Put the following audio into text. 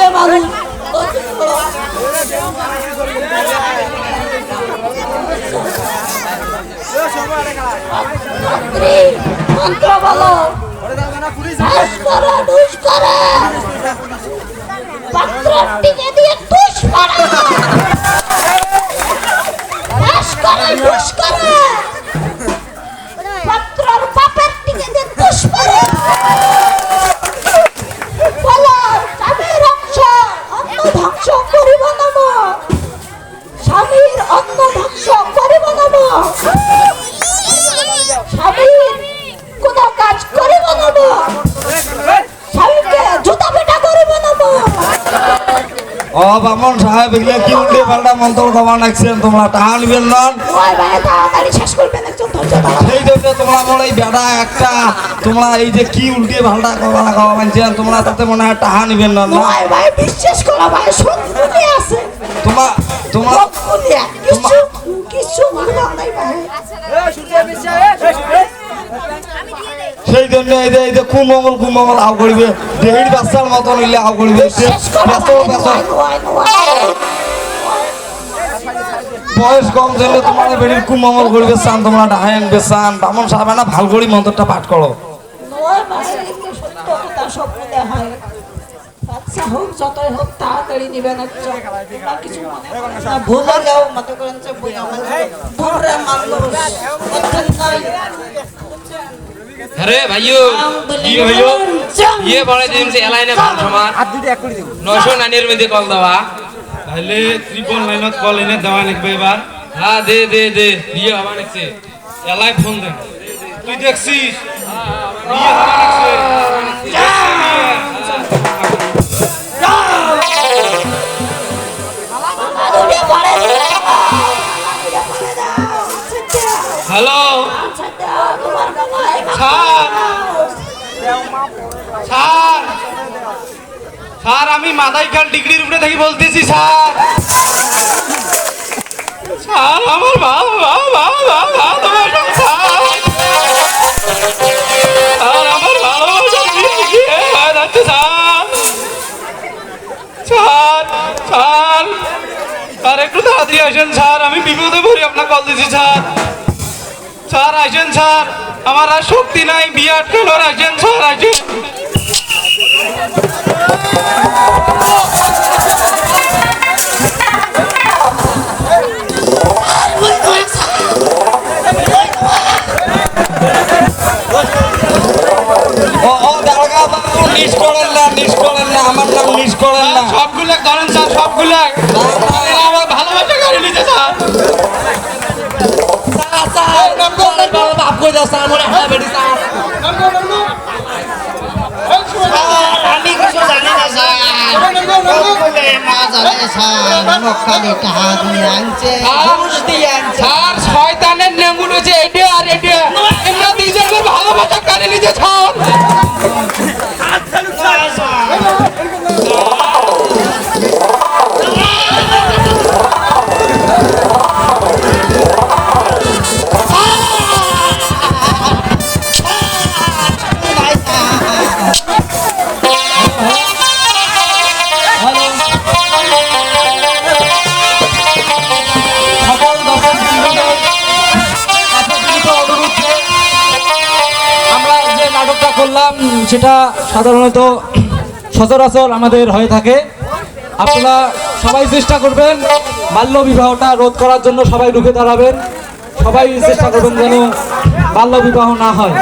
ছেলে মানুষ মন্ত্র বলো পাত্রের টিকে দিয়ে তুষ মারা পাত্রের বাপের টিকে দিয়ে তুষ মারা বলো স্বামীর অংশ অন্ন ধ্বংস করিব নম স্বামীর অন্ন ধ্বংস করিব নম স্বামীর কোন কাজ করিব নম স্বামীকে জুতা পেটা করিব নম। ও বামন সাহেব এগুলো কি উল্টে পাল্টা মন্ত্র কমা নাকছেন তোমরা টাহা নিবেন নন তাড়াতাড়ি শেষ করবেন একজন ধৈর্য ধরো। সেই জন্য তোমরা বলে এই বেড়া একটা তোমরা এই যে কি উল্টে পাল্টা কমা মানছেন তোমরা তাতে মনে হয় টাহা নিবেন নন না ভাই বিশ্বাস করো ভাই সত্যি আছে তোমরা তোমরা কিছু মনে নাই ভাই সেই জন্য এই যে কুমঙ্গল আও করিবে দেহির বাচ্চার মতন হইলে আও করিবে বয়স কম ছেলে তোমার বেড়ির কুমঙ্গল করিবে চান তোমরা ডাহাই আনবে চান বামন সাহেব না ভাল করি মন্ত্রটা পাঠ করো বাচ্চা হোক যতই হোক তাড়াতাড়ি নিবেন কিছু ভুলে যাও মনে করেন যে ভুলরে মানলো अरे भाइयों ये बड़े दिन से एलाइन है भान समान 900 में दे कॉल दवा पहले ट्रिपल लाइनत कॉल इने दवा लिखबे बार हाँ दे ये हवा निक से एलाई फोन दे তুই দেখছিস ये हवा निक से हेलो স্যার আমি মাদাইখাল ডিগ্রির উপরে থেকে বলতেছি স্যার স্যার আমার স্যার আমার ভালোবাসা স্যার স্যার স্যার একটু তাড়াতাড়ি আসেন স্যার আমি বিপদে পড়ি আপনার কল দিছি স্যার স্যার আসেন স্যার আমার আর শক্তি নাই বিয়ে আটকাল আসেন স্যার আসেন আমার নাম নিস করেন না সবগুলো ধরেন স্যার সবগুলো আমার ভালোবাসা গাড়ি নিতে স্যার আমি কিছু জানি না স্যার শয়তানের নেমুন হচ্ছে এটা আর এটা এমরা দুইজনের ভালোবাসা কানে নিতে ছাড় করলাম সেটা সাধারণত সচরাচর আমাদের হয়ে থাকে আপনারা সবাই চেষ্টা করবেন বাল্য বিবাহটা রোধ করার জন্য সবাই রুখে দাঁড়াবেন সবাই চেষ্টা করবেন যেন বাল্য বিবাহ না হয়